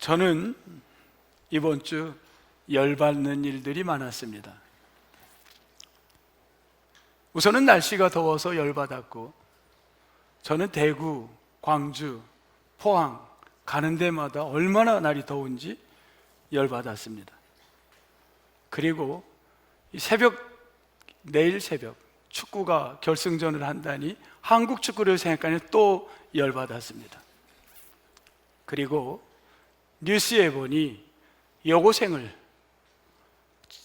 저는 이번 주 열받는 일들이 많았습니다. 우선은 날씨가 더워서 열받았고, 저는 대구, 광주, 포항 가는 데마다 얼마나 날이 더운지 열받았습니다. 그리고 내일 새벽 축구가 결승전을 한다니 한국 축구를 생각하니 또 열받았습니다. 그리고 뉴스에 보니 여고생을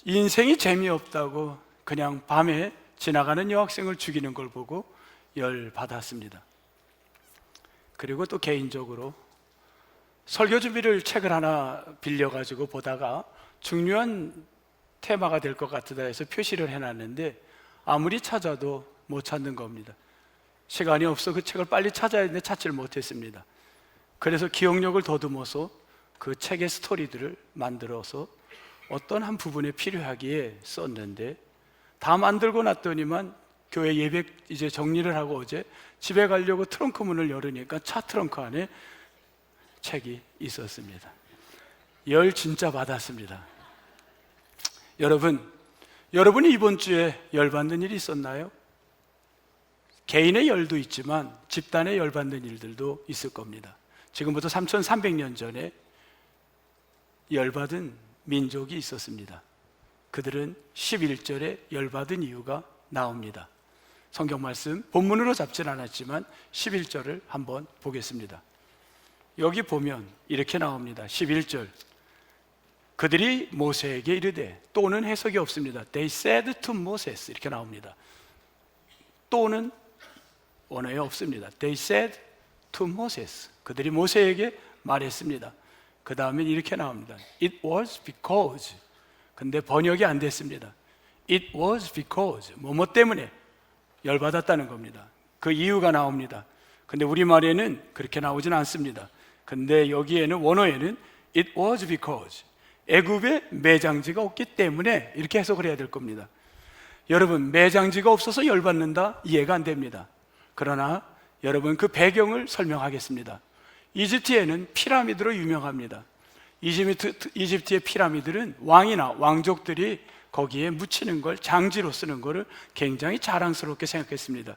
인생이 재미없다고 그냥 밤에 지나가는 여학생을 죽이는 걸 보고 열받았습니다. 그리고 또 개인적으로 설교 준비를 책을 하나 빌려가지고 보다가 중요한 테마가 될 것 같다 해서 표시를 해놨는데 아무리 찾아도 못 찾는 겁니다. 시간이 없어 그 책을 빨리 찾아야 되는데 찾지를 못했습니다. 그래서 기억력을 더듬어서 그 책의 스토리들을 만들어서 어떤 한 부분에 필요하기에 썼는데, 다 만들고 났더니만 교회 예배 이제 정리를 하고 어제 집에 가려고 트렁크 문을 열으니까 차 트렁크 안에 책이 있었습니다. 열 진짜 받았습니다. 여러분이 이번 주에 열받는 일이 있었나요? 개인의 열도 있지만 집단의 열받는 일들도 있을 겁니다. 지금부터 3300년 전에 열받은 민족이 있었습니다. 그들은 11절에 열받은 이유가 나옵니다. 성경 말씀 본문으로 잡진 않았지만 11절을 한번 보겠습니다. 여기 보면 이렇게 나옵니다. 11절, 그들이 모세에게 이르되, 또는 해석이 없습니다. They said to Moses, 이렇게 나옵니다. 또는 원어에 없습니다. They said to Moses, 그들이 모세에게 말했습니다. 그 다음에 이렇게 나옵니다. It was because, 근데 번역이 안 됐습니다. It was because, 뭐 때문에 열받았다는 겁니다. 그 이유가 나옵니다. 근데 우리말에는 그렇게 나오진 않습니다. 근데 여기에는 원어에는 It was because, 애굽에 매장지가 없기 때문에, 이렇게 해석을 해야 될 겁니다. 여러분, 매장지가 없어서 열받는다? 이해가 안 됩니다. 그러나 여러분, 그 배경을 설명하겠습니다. 이집트에는 피라미드로 유명합니다. 이집트의 피라미드는 왕이나 왕족들이 거기에 묻히는 걸, 장지로 쓰는 것을 굉장히 자랑스럽게 생각했습니다.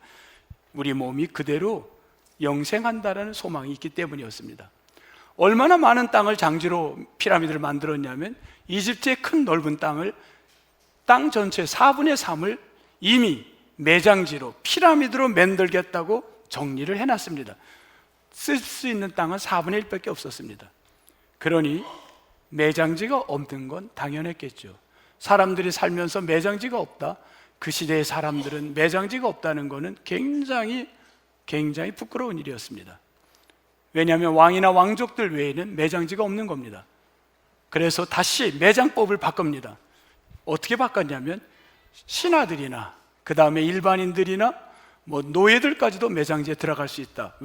우리 몸이 그대로 영생한다라는 소망이 있기 때문이었습니다. 얼마나 많은 땅을 장지로 피라미드를 만들었냐면, 이집트의 큰 넓은 땅을, 땅 전체 4분의 3을 이미 매장지로, 피라미드로 만들겠다고 정리를 해놨습니다. 쓸 수 있는 땅은 4분의 1밖에 없었습니다. 그러니 매장지가 없는 건 당연했겠죠. 사람들이 살면서 매장지가 없다, 그 시대의 사람들은 매장지가 없다는 것은 굉장히 부끄러운 일이었습니다. 왜냐하면 왕이나 왕족들 외에는 매장지가 없는 겁니다. 그래서 다시 매장법을 바꿉니다. 어떻게 바꿨냐면, 신하들이나 그 다음에 일반인들이나 노예들까지도 매장지에 들어갈 수 있다.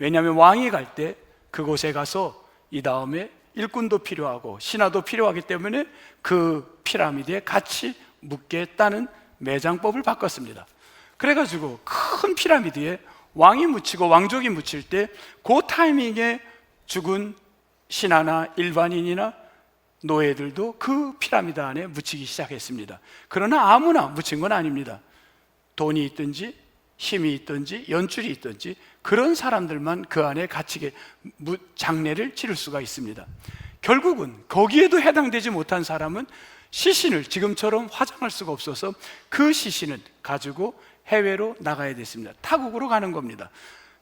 왜냐하면 왕이 갈 때 그곳에 가서 이 다음에 일꾼도 필요하고 신하도 필요하기 때문에 그 피라미드에 같이 묻겠다는 매장법을 바꿨습니다. 그래가지고 큰 피라미드에 왕이 묻히고 왕족이 묻힐 때 그 타이밍에 죽은 신하나 일반인이나 노예들도 그 피라미드 안에 묻히기 시작했습니다. 그러나 아무나 묻힌 건 아닙니다. 돈이 있든지 힘이 있든지 연줄이 있든지 그런 사람들만 그 안에 갇히게 장례를 치를 수가 있습니다. 결국은 거기에도 해당되지 못한 사람은 시신을 지금처럼 화장할 수가 없어서 그 시신을 가지고 해외로 나가야 됐습니다. 타국으로 가는 겁니다.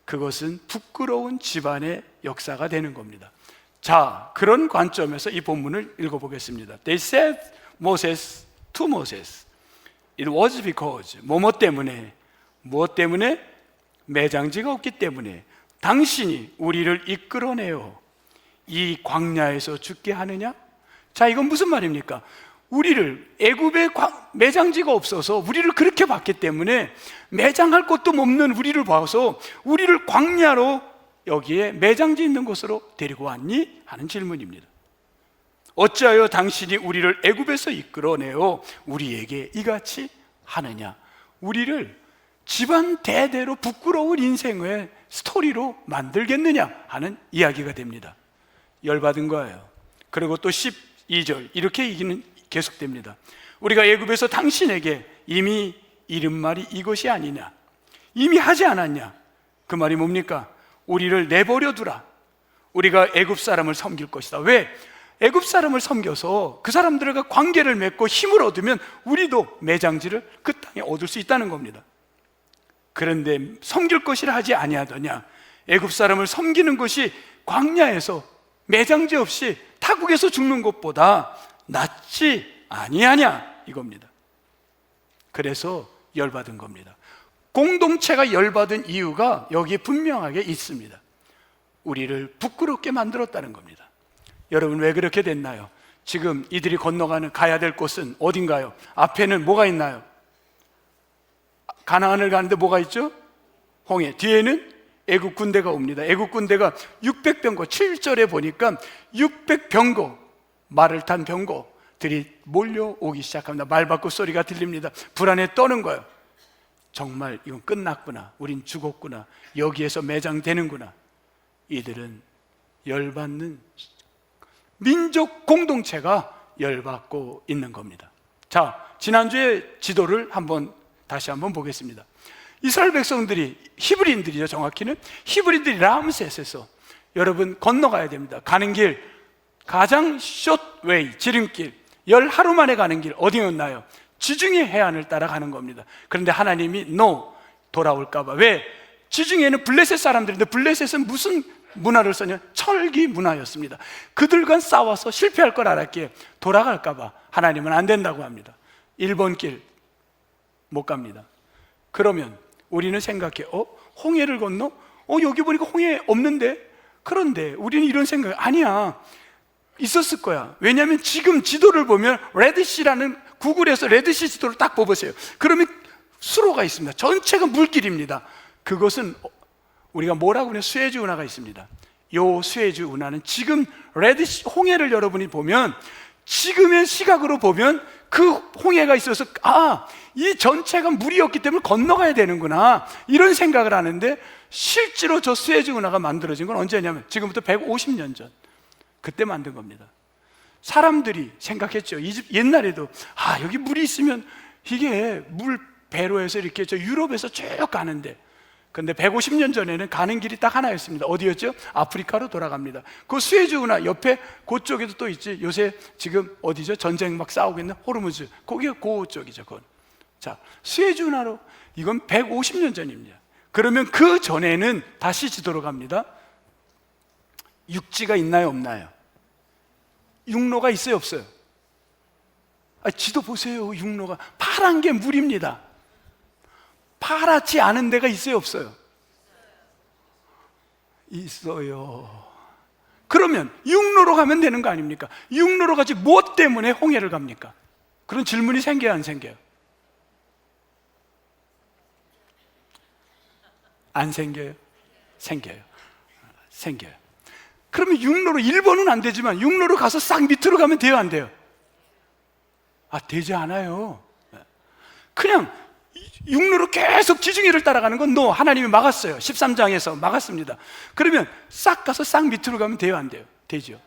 그것은 부끄러운 집안의 역사가 되는 겁니다. 자, 그런 관점에서 이 본문을 읽어보겠습니다. They said Moses to Moses, It was because, 무엇 때문에? 매장지가 없기 때문에 당신이 우리를 이끌어내어 이 광야에서 죽게 하느냐? 자, 이건 무슨 말입니까? 우리를 애굽에 매장지가 없어서 우리를 그렇게 봤기 때문에 매장할 곳도 없는 우리를 봐서 우리를 광야로, 여기에 매장지 있는 곳으로 데리고 왔니? 하는 질문입니다. 어찌하여 당신이 우리를 애굽에서 이끌어내어 우리에게 이같이 하느냐? 우리를 집안 대대로 부끄러운 인생의 스토리로 만들겠느냐 하는 이야기가 됩니다. 열받은 거예요. 그리고 또 12절 이렇게 얘기는 계속됩니다. 우리가 애굽에서 당신에게 이미 이른 말이 이것이 아니냐, 이미 하지 않았냐. 그 말이 뭡니까? 우리를 내버려 두라. 우리가 애굽 사람을 섬길 것이다. 왜? 애굽 사람을 섬겨서 그 사람들과 관계를 맺고 힘을 얻으면 우리도 매장지를 그 땅에 얻을 수 있다는 겁니다. 그런데 섬길 것이라 하지 아니하더냐. 애굽 사람을 섬기는 것이 광야에서 매장지 없이 타국에서 죽는 것보다 낫지 아니하냐, 이겁니다. 그래서 열받은 겁니다. 공동체가 열받은 이유가 여기에 분명하게 있습니다. 우리를 부끄럽게 만들었다는 겁니다. 여러분, 왜 그렇게 됐나요? 지금 이들이 건너가는 가야 될 곳은 어딘가요? 앞에는 뭐가 있나요? 가나안을 가는데 뭐가 있죠? 홍해. 뒤에는 애국 군대가 옵니다. 애국 군대가 600병거, 7절에 보니까 600병거, 말을 탄 병거들이 몰려오기 시작합니다. 말바꾸 소리가 들립니다. 불안에 떠는 거예요. 정말 이건 끝났구나, 우린 죽었구나, 여기에서 매장되는구나. 이들은 열받는 민족 공동체가 열받고 있는 겁니다. 자, 지난주에 지도를 다시 한번 보겠습니다. 이스라엘 백성들이, 히브리인들이죠, 정확히는 히브리인들이 람셋에서 여러분 건너가야 됩니다. 가는 길 가장 숏웨이, 지름길, 10하루 만에 가는 길 어디였나요? 지중해 해안을 따라가는 겁니다. 그런데 하나님이 돌아올까봐. 왜? 지중해는 블레셋 사람들인데 블레셋은 무슨 문화를 썼냐? 철기 문화였습니다. 그들과 싸워서 실패할 걸 알았기에 돌아갈까봐 하나님은 안 된다고 합니다. 1번 길 못 갑니다. 그러면 우리는 생각해, 홍해를 건너? 여기 보니까 홍해 없는데? 그런데 우리는 이런 생각, 아니야, 있었을 거야. 왜냐하면 지금 지도를 보면 레드시라는, 구글에서 레드시 지도를 딱 뽑으세요. 그러면 수로가 있습니다. 전체가 물길입니다. 그것은 우리가 뭐라고 하냐, 수에즈 운하가 있습니다. 요 수에즈 운하는 지금 레드시, 홍해를 여러분이 보면, 지금의 시각으로 보면 그 홍해가 있어서 이 전체가 물이었기 때문에 건너가야 되는구나, 이런 생각을 하는데, 실제로 저 수에즈 운하가 만들어진 건 언제냐면 지금부터 150년 전, 그때 만든 겁니다. 사람들이 생각했죠. 옛날에도 여기 물이 있으면 이게 물 배로 해서 이렇게 저 유럽에서 쭉 가는데, 근데 150년 전에는 가는 길이 딱 하나였습니다. 어디였죠? 아프리카로 돌아갑니다. 그 수에즈 운하 옆에 그쪽에도 또 있지. 요새 지금 어디죠? 전쟁 막 싸우고 있는 호르무즈, 거기가 그쪽이죠. 그건. 자, 수에즈 운하로, 이건 150년 전입니다. 그러면 그 전에는 다시 지도로 갑니다. 육지가 있나요, 없나요? 육로가 있어요, 없어요? 지도 보세요. 육로가 파란 게 물입니다. 파랗지 않은 데가 있어요, 없어요? 있어요. 그러면 육로로 가면 되는 거 아닙니까? 육로로 가지 뭐 때문에 홍해를 갑니까? 그런 질문이 생겨요, 안 생겨요? 안 생겨요? 생겨요. 생겨요. 그러면 육로로, 1번은 안 되지만 육로로 가서 싹 밑으로 가면 돼요, 안 돼요? 되지 않아요. 그냥 육로로 계속 지중해를 따라가는 건 하나님이 막았어요. 13장에서 막았습니다. 그러면 싹 가서 싹 밑으로 가면 돼요, 안 돼요? 되죠.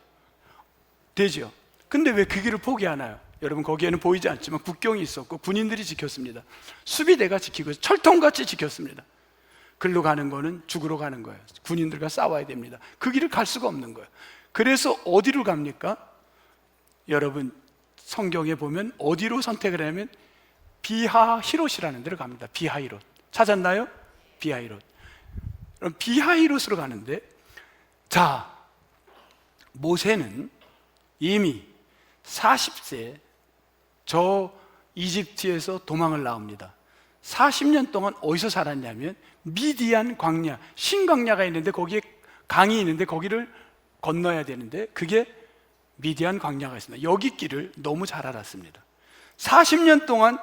되죠. 근데 왜 그 길을 포기하나요? 여러분, 거기에는 보이지 않지만 국경이 있었고 군인들이 지켰습니다. 수비대가 지키고 철통같이 지켰습니다. 글로 가는 거는 죽으러 가는 거예요. 군인들과 싸워야 됩니다. 그 길을 갈 수가 없는 거예요. 그래서 어디로 갑니까? 여러분, 성경에 보면 어디로 선택을 하면 비하히롯이라는 데로 갑니다. 비하히롯. 찾았나요? 비하히롯. 그럼 비하히롯으로 가는데, 자, 모세는 이미 40세 저 이집트에서 도망을 나옵니다. 40년 동안 어디서 살았냐면 미디안 광야, 신광야가 있는데 거기에 강이 있는데 거기를 건너야 되는데 그게 미디안 광야가 있습니다. 여기 길을 너무 잘 알았습니다. 40년 동안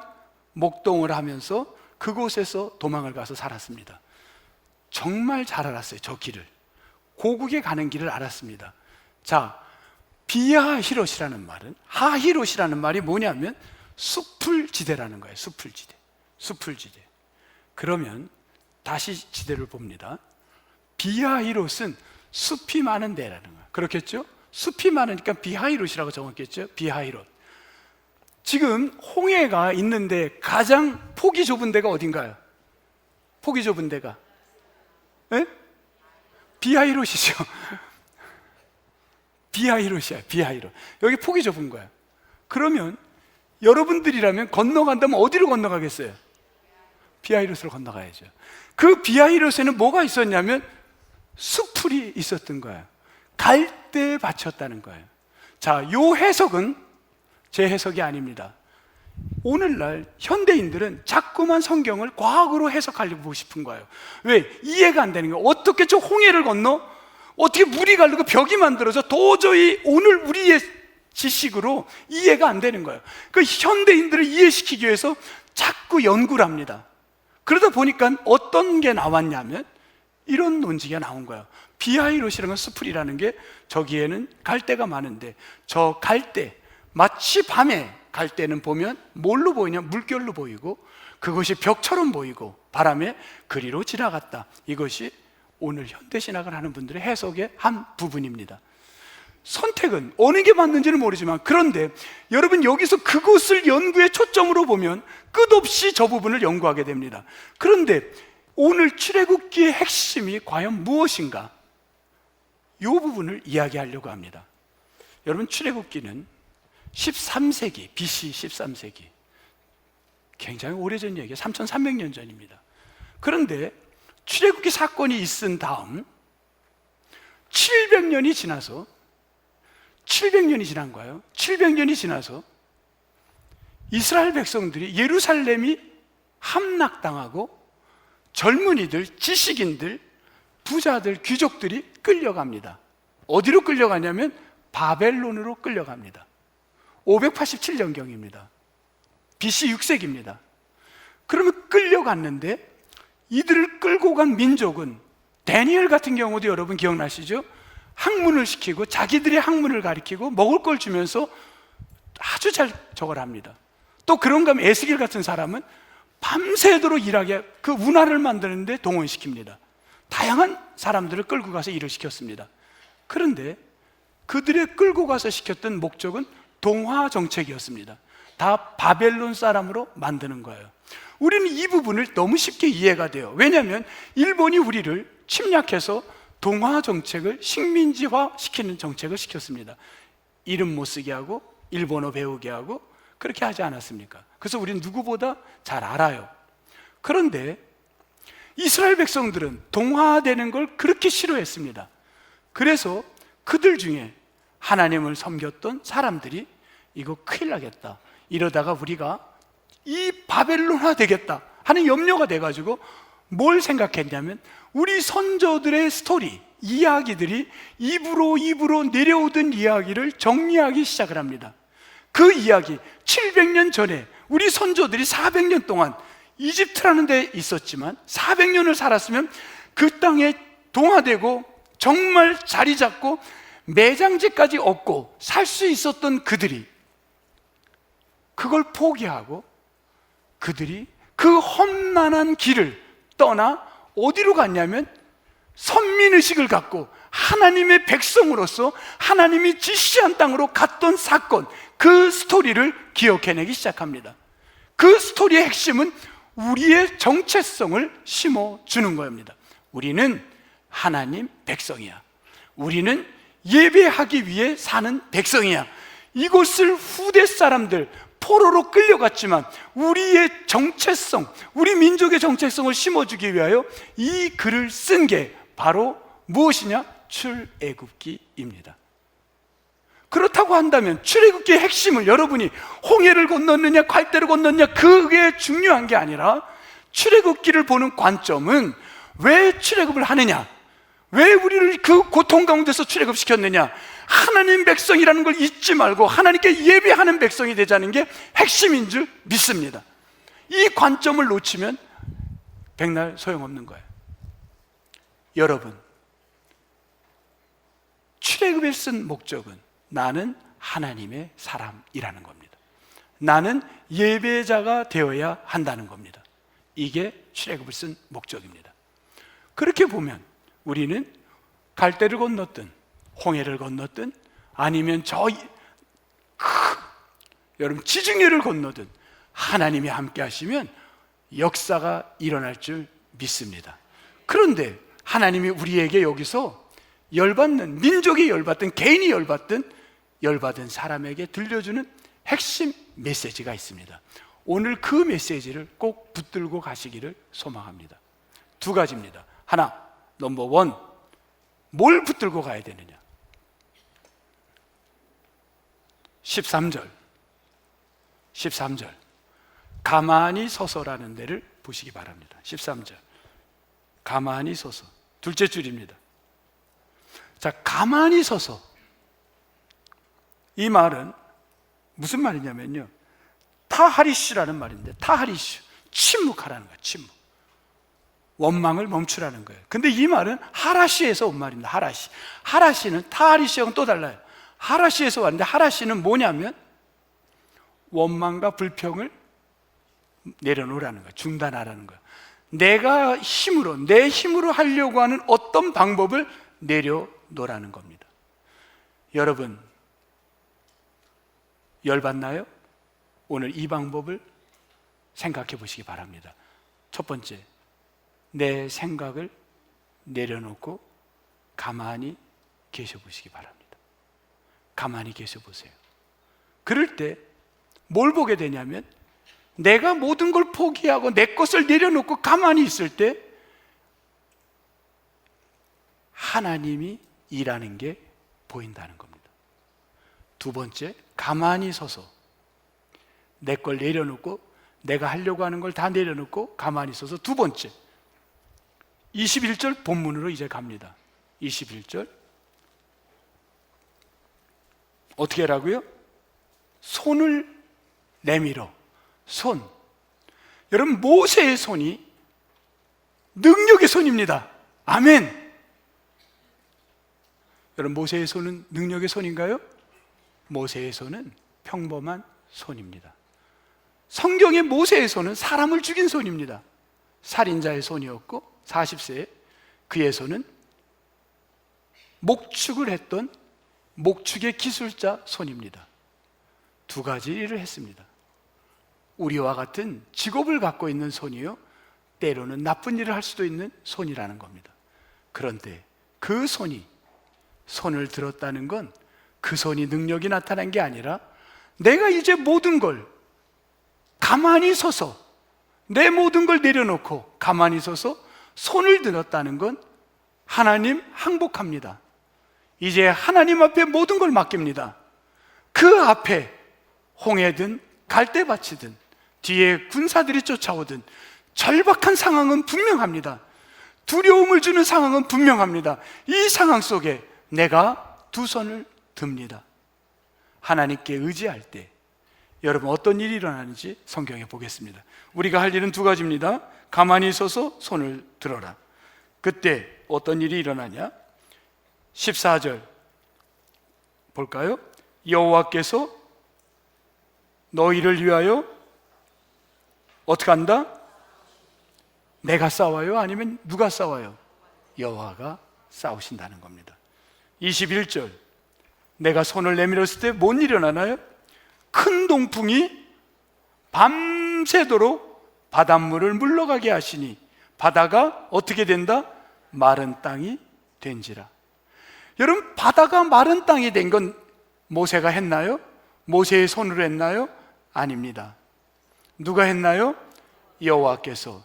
목동을 하면서 그곳에서 도망을 가서 살았습니다. 정말 잘 알았어요, 저 길을. 고국에 가는 길을 알았습니다. 자, 비하히롯이라는 말은, 하히롯이라는 말이 뭐냐면 숲풀지대라는 거예요. 숲풀지대. 숲풀지대. 그러면 다시 지대를 봅니다. 비하히롯은 숲이 많은 데라는 거예요. 그렇겠죠? 숲이 많으니까 비하이롯이라고 적었겠죠. 비하이롯. 지금 홍해가 있는데 가장 폭이 좁은 데가 어딘가요? 폭이 좁은 데가 비하이롯이죠. 비하이롯이야. 비하이롯. 여기 폭이 좁은 거야. 그러면 여러분들이라면 건너간다면 어디로 건너가겠어요? 비하이롯으로 건너가야죠. 그 비하이롯에는 뭐가 있었냐면 수풀이 있었던 거예요. 갈대에 받쳤다는 거예요. 자, 요 해석은 제 해석이 아닙니다. 오늘날 현대인들은 자꾸만 성경을 과학으로 해석하려고 싶은 거예요. 왜? 이해가 안 되는 거예요. 어떻게 저 홍해를 건너? 어떻게 물이 가르고 벽이 만들어서 도저히 오늘 우리의 지식으로 이해가 안 되는 거예요. 그 현대인들을 이해시키기 위해서 자꾸 연구를 합니다. 그러다 보니까 어떤 게 나왔냐면 이런 논지가 나온 거예요. 비하이롯이라는 건 수풀이라는 게 저기에는 갈대가 많은데 저 갈대, 마치 밤에 갈대는 보면 뭘로 보이냐? 물결로 보이고 그것이 벽처럼 보이고 바람에 그리로 지나갔다. 이것이 오늘 현대신학을 하는 분들의 해석의 한 부분입니다. 선택은 어느 게 맞는지는 모르지만, 그런데 여러분 여기서 그것을 연구의 초점으로 보면 끝없이 저 부분을 연구하게 됩니다. 그런데 오늘 출애굽기의 핵심이 과연 무엇인가? 이 부분을 이야기하려고 합니다. 여러분, 출애굽기는 13세기, BC 13세기, 굉장히 오래전 얘기예요. 3300년 전입니다. 그런데 출애굽기 사건이 있은 다음 700년이 지나서 700년이 지난 거예요. 700년이 지나서 이스라엘 백성들이 예루살렘이 함락당하고 젊은이들, 지식인들, 부자들, 귀족들이 끌려갑니다. 어디로 끌려가냐면 바벨론으로 끌려갑니다. 587년경입니다. BC 6세기입니다. 그러면 끌려갔는데 이들을 끌고 간 민족은 다니엘 같은 경우도 여러분 기억나시죠? 학문을 시키고 자기들의 학문을 가리키고 먹을 걸 주면서 아주 잘 저걸 합니다. 또 그런가 하면 에스겔 같은 사람은 밤새도록 일하게 그 운하를 만드는데 동원시킵니다. 다양한 사람들을 끌고 가서 일을 시켰습니다. 그런데 그들의 끌고 가서 시켰던 목적은 동화 정책이었습니다. 다 바벨론 사람으로 만드는 거예요. 우리는 이 부분을 너무 쉽게 이해가 돼요. 왜냐하면 일본이 우리를 침략해서 동화 정책을 식민지화 시키는 정책을 시켰습니다. 이름 못 쓰게 하고 일본어 배우게 하고 그렇게 하지 않았습니까? 그래서 우리는 누구보다 잘 알아요. 그런데 이스라엘 백성들은 동화되는 걸 그렇게 싫어했습니다. 그래서 그들 중에 하나님을 섬겼던 사람들이 이거 큰일 나겠다, 이러다가 우리가 이 바벨론화 되겠다 하는 염려가 돼가지고 뭘 생각했냐면 우리 선조들의 스토리, 이야기들이 입으로 내려오던 이야기를 정리하기 시작을 합니다. 그 이야기, 700년 전에 우리 선조들이 400년 동안 이집트라는 데 있었지만 400년을 살았으면 그 땅에 동화되고 정말 자리 잡고 매장지까지 얻고 살 수 있었던 그들이 그걸 포기하고 그들이 그 험난한 길을 떠나 어디로 갔냐면 선민의식을 갖고 하나님의 백성으로서 하나님이 지시한 땅으로 갔던 사건, 그 스토리를 기억해내기 시작합니다. 그 스토리의 핵심은 우리의 정체성을 심어주는 겁니다. 우리는 하나님 백성이야. 우리는 예배하기 위해 사는 백성이야. 이것을 후대 사람들 포로로 끌려갔지만 우리의 정체성, 우리 민족의 정체성을 심어주기 위하여 이 글을 쓴 게 바로 무엇이냐? 출애굽기입니다. 그렇다고 한다면 출애굽기의 핵심을 여러분이 홍해를 건넜느냐 갈대를 건넜느냐 그게 중요한 게 아니라 출애굽기를 보는 관점은 왜 출애굽을 하느냐, 왜 우리를 그 고통 가운데서 출애굽시켰느냐, 하나님 백성이라는 걸 잊지 말고 하나님께 예배하는 백성이 되자는 게 핵심인 줄 믿습니다. 이 관점을 놓치면 백날 소용없는 거예요. 여러분, 출애굽에 쓴 목적은 나는 하나님의 사람이라는 겁니다. 나는 예배자가 되어야 한다는 겁니다. 이게 출애굽을 쓴 목적입니다. 그렇게 보면 우리는 갈대를 건넜든 홍해를 건넜든 아니면 여러분 지중해를 건너든 하나님이 함께 하시면 역사가 일어날 줄 믿습니다. 그런데 하나님이 우리에게 여기서 열받는, 민족이 열받든 개인이 열받은 사람에게 들려주는 핵심 메시지가 있습니다. 오늘 그 메시지를 꼭 붙들고 가시기를 소망합니다. 두 가지입니다. 하나, 넘버 원, 뭘 붙들고 가야 되느냐? 13절 가만히 서서라는 데를 보시기 바랍니다. 13절 가만히 서서, 둘째 줄입니다. 자, 가만히 서서, 이 말은 무슨 말이냐면요, 타하리슈라는 말인데, 타하리슈, 침묵하라는 거예요. 침묵, 원망을 멈추라는 거예요. 근데 이 말은 하라시에서 온 말입니다. 하라시는 타하리슈하고는 또 달라요. 하라시에서 왔는데, 하라시는 뭐냐면 원망과 불평을 내려놓으라는 거예요. 중단하라는 거예요. 내 힘으로 하려고 하는 어떤 방법을 내려놓으라는 겁니다. 여러분, 열받나요? 오늘 이 방법을 생각해 보시기 바랍니다. 첫 번째, 내 생각을 내려놓고 가만히 계셔 보시기 바랍니다. 가만히 계셔 보세요. 그럴 때 뭘 보게 되냐면, 내가 모든 걸 포기하고 내 것을 내려놓고 가만히 있을 때 하나님이 일하는 게 보인다는 겁니다. 두 번째, 가만히 서서 내 걸 내려놓고, 내가 하려고 하는 걸 다 내려놓고 가만히 서서, 두 번째, 21절 본문으로 이제 갑니다. 21절 어떻게 하라고요? 손을 내밀어. 손, 여러분, 모세의 손이 능력의 손입니다. 아멘. 여러분, 모세의 손은 능력의 손인가요? 모세의 손은 평범한 손입니다. 성경의 모세의 손은 사람을 죽인 손입니다. 살인자의 손이었고, 40세에 그의 손은 목축을 했던 목축의 기술자 손입니다. 두 가지 일을 했습니다. 우리와 같은 직업을 갖고 있는 손이요, 때로는 나쁜 일을 할 수도 있는 손이라는 겁니다. 그런데 그 손을 들었다는 건 그 손이 능력이 나타난 게 아니라, 내가 이제 모든 걸 가만히 서서, 내 모든 걸 내려놓고 가만히 서서 손을 들었다는 건 하나님 항복합니다. 이제 하나님 앞에 모든 걸 맡깁니다. 그 앞에 홍해든 갈대밭이든 뒤에 군사들이 쫓아오든 절박한 상황은 분명합니다. 두려움을 주는 상황은 분명합니다. 이 상황 속에 내가 두 손을 듭니다. 하나님께 의지할 때 여러분, 어떤 일이 일어나는지 성경에 보겠습니다. 우리가 할 일은 두 가지입니다. 가만히 서서 손을 들어라. 그때 어떤 일이 일어나냐? 14절 볼까요? 여호와께서 너희를 위하여 어떻게 한다? 내가 싸워요? 아니면 누가 싸워요? 여호와가 싸우신다는 겁니다. 21절, 내가 손을 내밀었을 때 뭔 일이 일어나나요? 큰 동풍이 밤새도록 바닷물을 물러가게 하시니 바다가 어떻게 된다? 마른 땅이 된지라. 여러분, 바다가 마른 땅이 된 건 모세가 했나요? 모세의 손으로 했나요? 아닙니다. 누가 했나요? 여호와께서.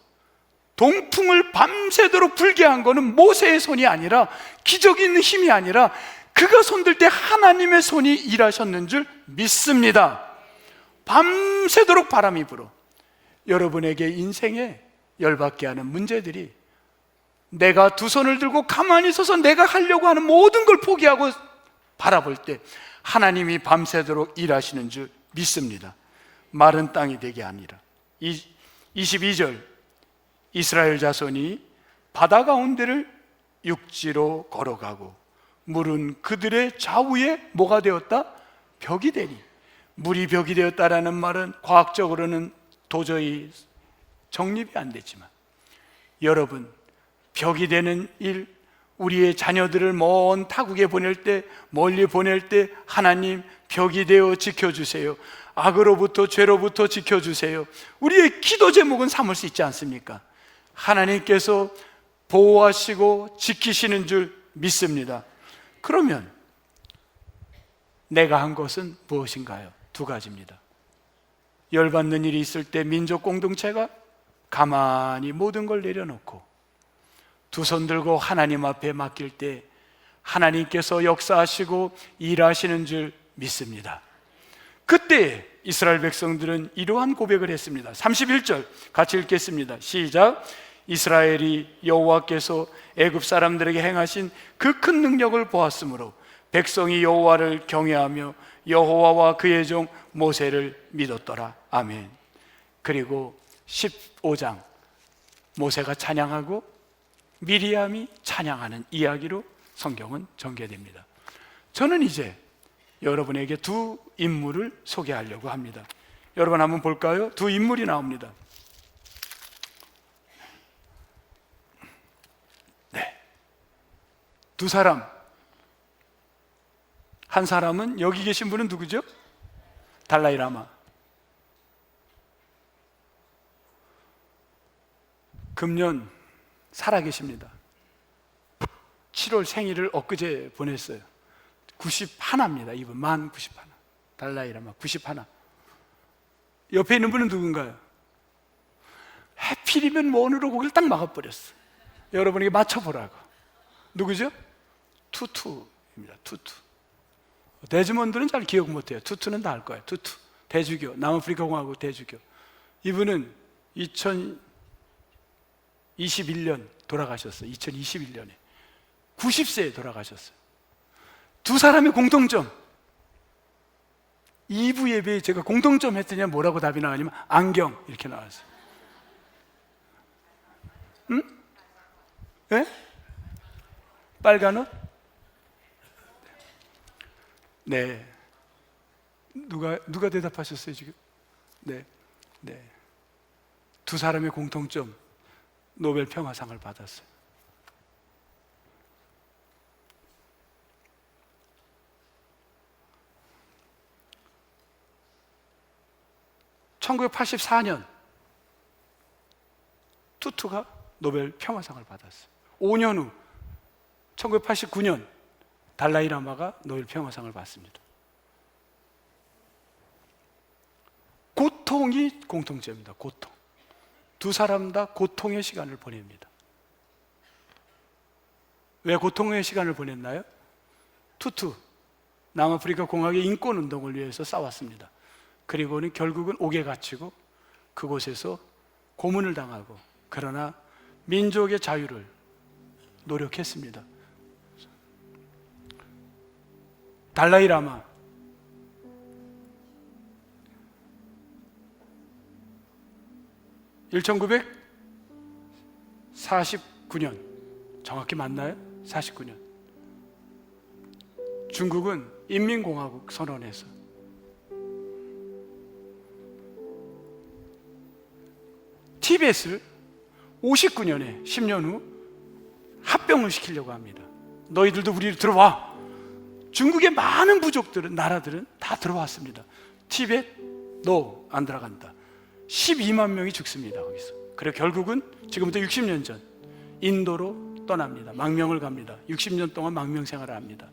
동풍을 밤새도록 불게 한 거는 모세의 손이 아니라, 기적이 있는 힘이 아니라, 그가 손들 때 하나님의 손이 일하셨는 줄 믿습니다. 밤새도록 바람이 불어. 여러분에게 인생에 열받게 하는 문제들이, 내가 두 손을 들고 가만히 서서 내가 하려고 하는 모든 걸 포기하고 바라볼 때 하나님이 밤새도록 일하시는 줄 믿습니다. 마른 땅이 되게 아니라. 22절, 이스라엘 자손이 바다 가운데를 육지로 걸어가고 물은 그들의 좌우에 뭐가 되었다? 벽이 되니. 물이 벽이 되었다라는 말은 과학적으로는 도저히 정립이 안 되지만, 여러분, 벽이 되는 일, 우리의 자녀들을 먼 타국에 보낼 때, 멀리 보낼 때 하나님 벽이 되어 지켜주세요. 악으로부터, 죄로부터 지켜주세요. 우리의 기도 제목은 삼을 수 있지 않습니까? 하나님께서 보호하시고 지키시는 줄 믿습니다. 그러면 내가 한 것은 무엇인가요? 두 가지입니다. 열받는 일이 있을 때 민족 공동체가 가만히 모든 걸 내려놓고 두 손 들고 하나님 앞에 맡길 때 하나님께서 역사하시고 일하시는 줄 믿습니다. 그때 이스라엘 백성들은 이러한 고백을 했습니다. 31절 같이 읽겠습니다. 시작. 이스라엘이 여호와께서 애굽 사람들에게 행하신 그 큰 능력을 보았으므로 백성이 여호와를 경외하며 여호와와 그의 종 모세를 믿었더라. 아멘. 그리고 15장 모세가 찬양하고 미리암이 찬양하는 이야기로 성경은 전개됩니다. 저는 이제 여러분에게 두 인물을 소개하려고 합니다. 여러분 한번 볼까요? 두 인물이 나옵니다. 네, 두 사람. 한 사람은 여기 계신 분은 누구죠? 달라이 라마. 금년 살아계십니다. 7월 생일을 엊그제 보냈어요. 91입니다. 이분 만 91. 달라이 라마 91. 옆에 있는 분은 누군가요? 해필이면 원으로 거기를 딱 막아버렸어. 여러분에게 맞춰보라고. 누구죠? 투투입니다. 투투. 데즈몬드는 잘 기억 못해요. 투투는 다 알 거예요. 투투. 대주교, 남아프리카 공화국 대주교. 이분은 2021년 돌아가셨어요. 2021년에 90세에 돌아가셨어요. 두 사람의 공통점, 2부 예배에 제가 공통점 했더니 뭐라고 답이 나오냐면 안경 이렇게 나왔어요. 응? 네? 빨간 옷? 네. 누가 대답하셨어요 지금? 네. 두 사람의 공통점, 노벨 평화상을 받았어요. (1984년) 투투가 노벨 평화상을 받았어요. 5년 후 1989년 달라이 라마가 노벨 평화상을 받습니다. 고통이 공통점입니다. 고통. 두 사람 다 고통의 시간을 보냅니다. 왜 고통의 시간을 보냈나요? 투투, 남아프리카 공화국의 인권운동을 위해서 싸웠습니다. 그리고는 결국은 옥에 갇히고 그곳에서 고문을 당하고, 그러나 민족의 자유를 노력했습니다. 달라이 라마, (1949년) 정확히 맞나요? 49년 중국은 인민공화국 선언해서 티벳을 59년에 10년 후 합병을 시키려고 합니다. 너희들도 우리를 들어와. 중국의 많은 부족들은, 나라들은 다 들어왔습니다. 티벳 너 안 들어간다. 12만 명이 죽습니다. 거기서. 그리고 결국은 지금부터 60년 전 인도로 떠납니다. 망명을 갑니다. 60년 동안 망명 생활을 합니다.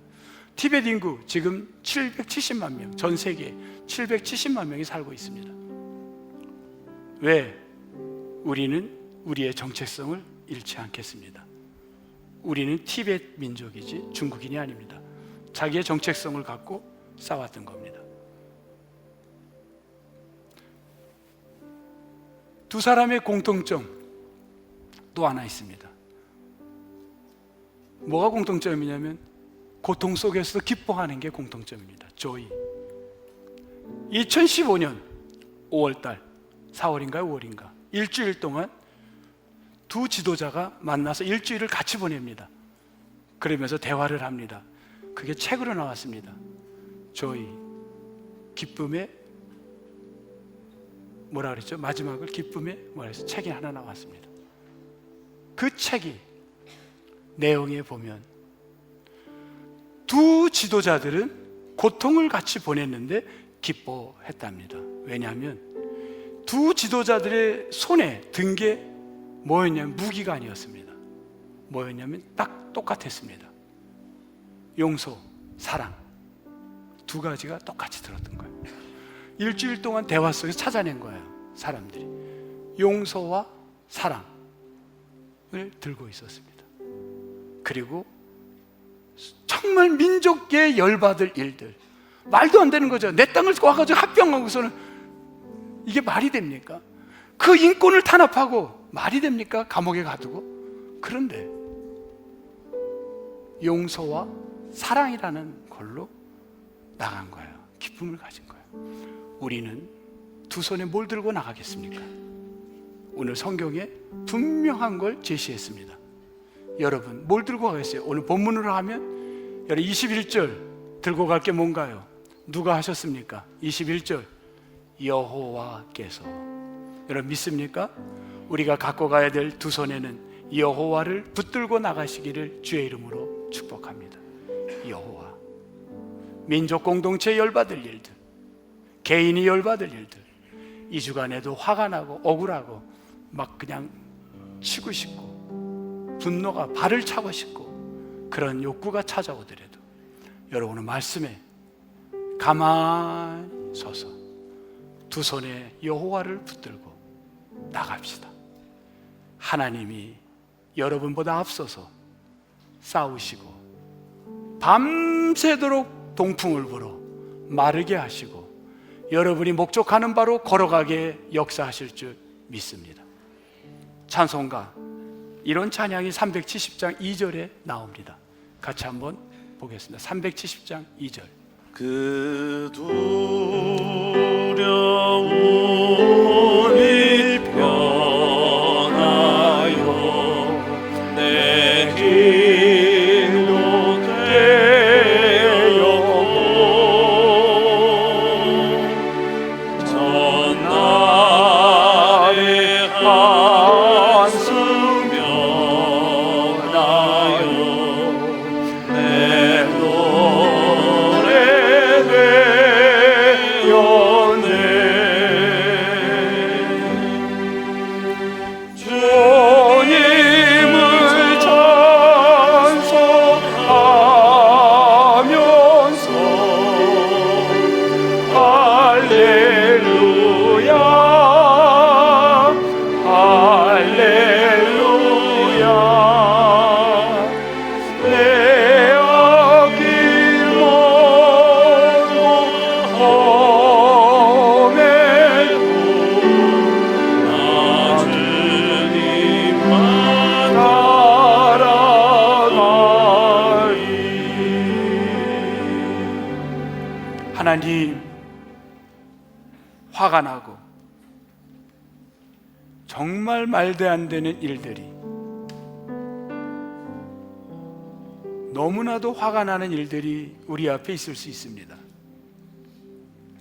티벳 인구 지금 770만 명, 전 세계에 770만 명이 살고 있습니다. 왜? 우리는 우리의 정체성을 잃지 않겠습니다. 우리는 티벳 민족이지 중국인이 아닙니다. 자기의 정체성을 갖고 싸웠던 겁니다. 두 사람의 공통점 또 하나 있습니다. 뭐가 공통점이냐면 고통 속에서 기뻐하는 게 공통점입니다. 조이. 2015년 5월달 4월인가요? 5월인가? 일주일 동안 두 지도자가 만나서 일주일을 같이 보냅니다. 그러면서 대화를 합니다. 그게 책으로 나왔습니다. 조이, 기쁨의 뭐라 그랬죠? 마지막을 기쁨의 뭐라 해서 책이 하나 나왔습니다. 그 책이 내용에 보면 두 지도자들은 고통을 같이 보냈는데 기뻐했답니다. 왜냐하면 두 지도자들의 손에 든 게 뭐였냐면 무기가 아니었습니다. 뭐였냐면 딱 똑같았습니다. 용서, 사랑, 두 가지가 똑같이 들었던 거예요. 일주일 동안 대화 속에서 찾아낸 거예요. 사람들이 용서와 사랑을 들고 있었습니다. 그리고 정말 민족계 열받을 일들, 말도 안 되는 거죠. 내 땅을 와가지고 합병하고서는 이게 말이 됩니까? 그 인권을 탄압하고 말이 됩니까? 감옥에 가두고. 그런데 용서와 사랑이라는 걸로 나간 거예요. 기쁨을 가진 거예요. 우리는 두 손에 뭘 들고 나가겠습니까? 오늘 성경에 분명한 걸 제시했습니다. 여러분 뭘 들고 가겠어요? 오늘 본문으로 하면 여러분 21절 들고 갈 게 뭔가요? 누가 하셨습니까? 21절 여호와께서. 여러분 믿습니까? 우리가 갖고 가야 될 두 손에는 여호와를 붙들고 나가시기를 주의 이름으로 축복합니다. 여호와. 민족 공동체 열받을 일들, 개인이 열받을 일들, 이 주간에도 화가 나고 억울하고 막 그냥 치고 싶고 분노가 발을 차고 싶고 그런 욕구가 찾아오더라도 여러분은 말씀에 가만히 서서 두 손에 여호와를 붙들고 나갑시다. 하나님이 여러분보다 앞서서 싸우시고 밤새도록 동풍을 불어 마르게 하시고 여러분이 목적하는 바로 걸어가게 역사하실 줄 믿습니다. 찬송가 이런 찬양이 370장 2절에 나옵니다. 같이 한번 보겠습니다. 370장 2절. 그 두려움이 변하여 내 길로 깨어오고 전날의 한숨 변하여 내 노래 되었네. 주님을 찬송하면서 할렐루야 할렐루야 내 앞길 멀고 험해도 나 주님만 따라가리. 하나님, 화가 나고 정말 말도 안 되는 일들이, 너무나도 화가 나는 일들이 우리 앞에 있을 수 있습니다.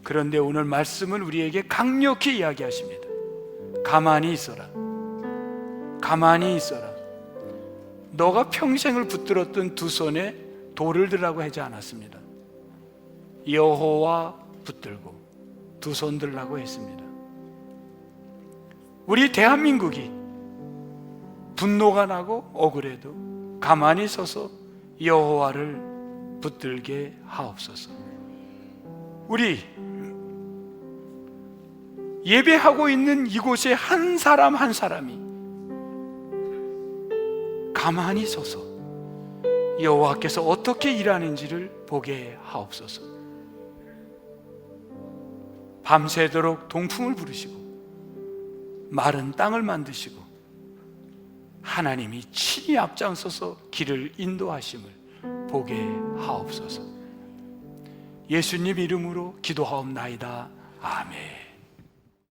그런데 오늘 말씀은 우리에게 강력히 이야기하십니다. 가만히 있어라. 가만히 있어라. 너가 평생을 붙들었던 두 손에 돌을 들라고 하지 않았습니다. 여호와 붙들고 두 손 들라고 했습니다. 우리 대한민국이 분노가 나고 억울해도 가만히 서서 여호와를 붙들게 하옵소서. 우리 예배하고 있는 이곳에 한 사람 한 사람이 가만히 서서 여호와께서 어떻게 일하는지를 보게 하옵소서. 밤새도록 동풍을 부르시고 마른 땅을 만드시고 하나님이 친히 앞장서서 길을 인도하심을 보게 하옵소서. 예수님 이름으로 기도하옵나이다. 아멘.